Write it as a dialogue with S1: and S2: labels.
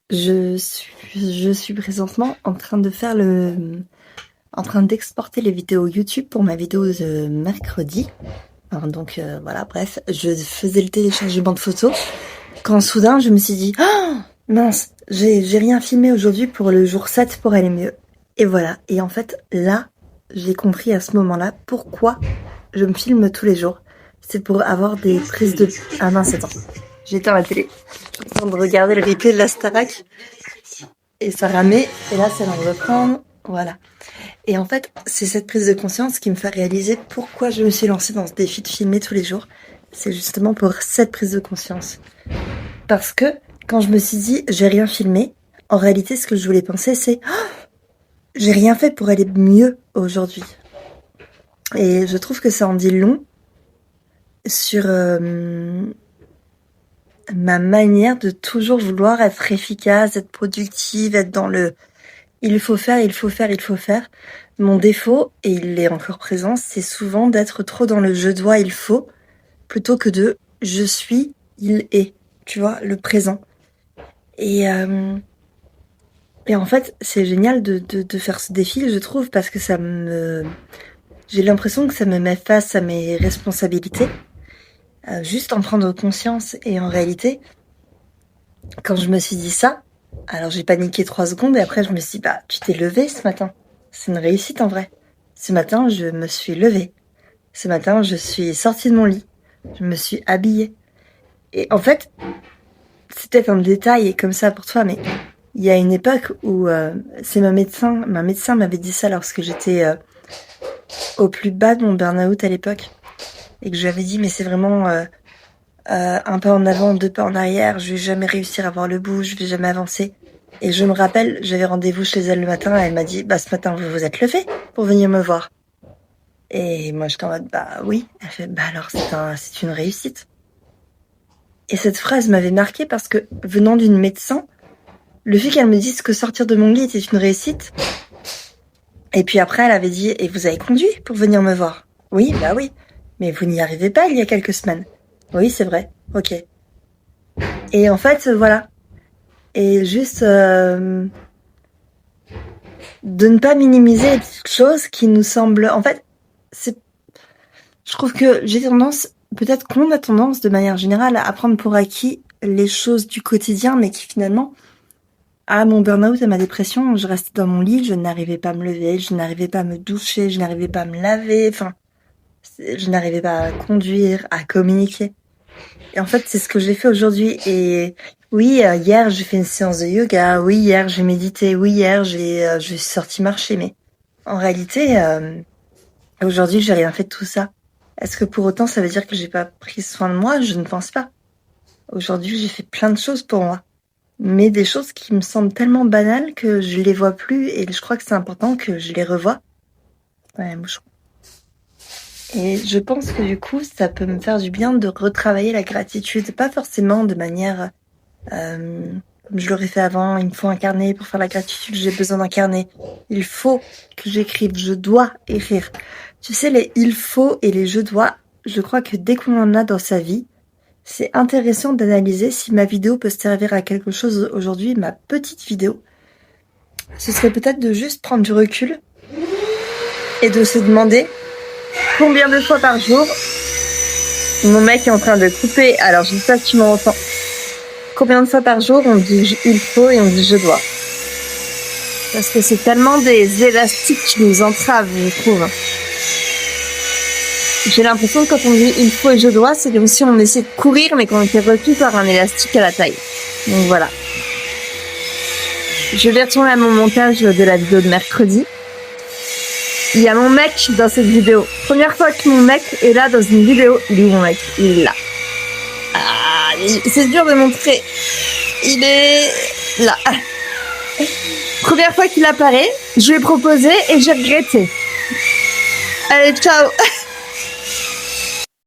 S1: Je suis présentement en train de faire en train d'exporter les vidéos YouTube pour ma vidéo de mercredi. Alors donc voilà, bref, je faisais le téléchargement de photos quand soudain je me suis dit oh, mince, j'ai rien filmé aujourd'hui pour le jour 7 pour aller mieux. Et voilà, et en fait là, j'ai compris à ce moment-là pourquoi je me filme tous les jours. C'est pour avoir des prises de... Ah mince, attends, j'ai éteint la télé. Je suis en train de regarder le replay de la Starac. Et ça ramait, et là ça va reprendre, voilà. Et en fait, c'est cette prise de conscience qui me fait réaliser pourquoi je me suis lancée dans ce défi de filmer tous les jours. C'est justement pour cette prise de conscience. Parce que quand je me suis dit j'ai rien filmé, en réalité ce que je voulais penser c'est oh, j'ai rien fait pour aller mieux aujourd'hui. Et je trouve que ça en dit long sur ma manière de toujours vouloir être efficace, être productive, être dans le il faut faire, il faut faire, il faut faire. Mon défaut, et il est encore présent, c'est souvent d'être trop dans le je dois, il faut, plutôt que de je suis, il est. Tu vois, le présent. Et en fait, c'est génial de faire ce défi, je trouve, parce que j'ai l'impression que ça me met face à mes responsabilités, juste en prendre conscience. Et en réalité, quand je me suis dit ça, alors j'ai paniqué 3 secondes et après je me suis dit, bah, tu t'es levée ce matin. C'est une réussite en vrai. Ce matin, je me suis levée. Ce matin, je suis sortie de mon lit. Je me suis habillée. Et en fait, c'est peut-être un détail comme ça pour toi, mais il y a une époque où c'est ma médecin m'avait dit ça lorsque j'étais au plus bas de mon burn-out à l'époque. Et que je lui avais dit, mais c'est vraiment un pas en avant, 2 pas en arrière, je vais jamais réussir à voir le bout, je vais jamais avancer. Et je me rappelle, j'avais rendez-vous chez elle le matin, et elle m'a dit, bah ce matin vous vous êtes levé pour venir me voir. Et moi j'étais en mode, bah oui. Elle fait, bah alors c'est une réussite. Et cette phrase m'avait marquée parce que venant d'une médecin, le fait qu'elle me dise que sortir de mon lit était une réussite. Et puis après elle avait dit, et vous avez conduit pour venir me voir? Oui, bah oui. Mais vous n'y arrivez pas il y a quelques semaines. Oui, c'est vrai. Ok. Et en fait, voilà. Et juste de ne pas minimiser les petites choses qui nous semblent... En fait, je trouve que j'ai tendance, peut-être qu'on a tendance de manière générale à prendre pour acquis les choses du quotidien, mais qui finalement, à mon burn-out, à ma dépression, je restais dans mon lit, je n'arrivais pas à me lever, je n'arrivais pas à me doucher, je n'arrivais pas à me laver, enfin, je n'arrivais pas à conduire, à communiquer. Et en fait, c'est ce que j'ai fait aujourd'hui. Et oui, hier, j'ai fait une séance de yoga. Oui, hier, j'ai médité. Oui, hier, je suis sortie marcher. Mais en réalité, aujourd'hui, j'ai rien fait de tout ça. Est-ce que pour autant, ça veut dire que j'ai pas pris soin de moi? Je ne pense pas. Aujourd'hui, j'ai fait plein de choses pour moi. Mais des choses qui me semblent tellement banales que je les vois plus. Et je crois que c'est important que je les revoie. Ouais, moucheron. Et je pense que du coup, ça peut me faire du bien de retravailler la gratitude. Pas forcément de manière comme je l'aurais fait avant. Il me faut un carnet pour faire la gratitude. J'ai besoin d'un carnet. Il faut que j'écrive. Je dois écrire. Tu sais, les il faut et les je dois, je crois que dès qu'on en a dans sa vie, c'est intéressant d'analyser si ma vidéo peut servir à quelque chose aujourd'hui, ma petite vidéo. Ce serait peut-être de juste prendre du recul et de se demander combien de fois par jour mon mec est en train de couper. Alors, je sais pas si tu m'entends. Combien de fois par jour on dit il faut et on dit je dois? Parce que c'est tellement des élastiques qui nous entravent, je trouve. J'ai l'impression que quand on dit il faut et je dois, c'est comme si on essaie de courir mais qu'on était retenu par un élastique à la taille. Donc voilà. Je vais retourner à mon montage de la vidéo de mercredi. Il y a mon mec dans cette vidéo. Première fois que mon mec est là dans une vidéo. Il est où mon mec? Il est là. Ah, c'est dur de montrer. Il est là. Première fois qu'il apparaît, je lui ai proposé et j'ai regretté. Allez, ciao.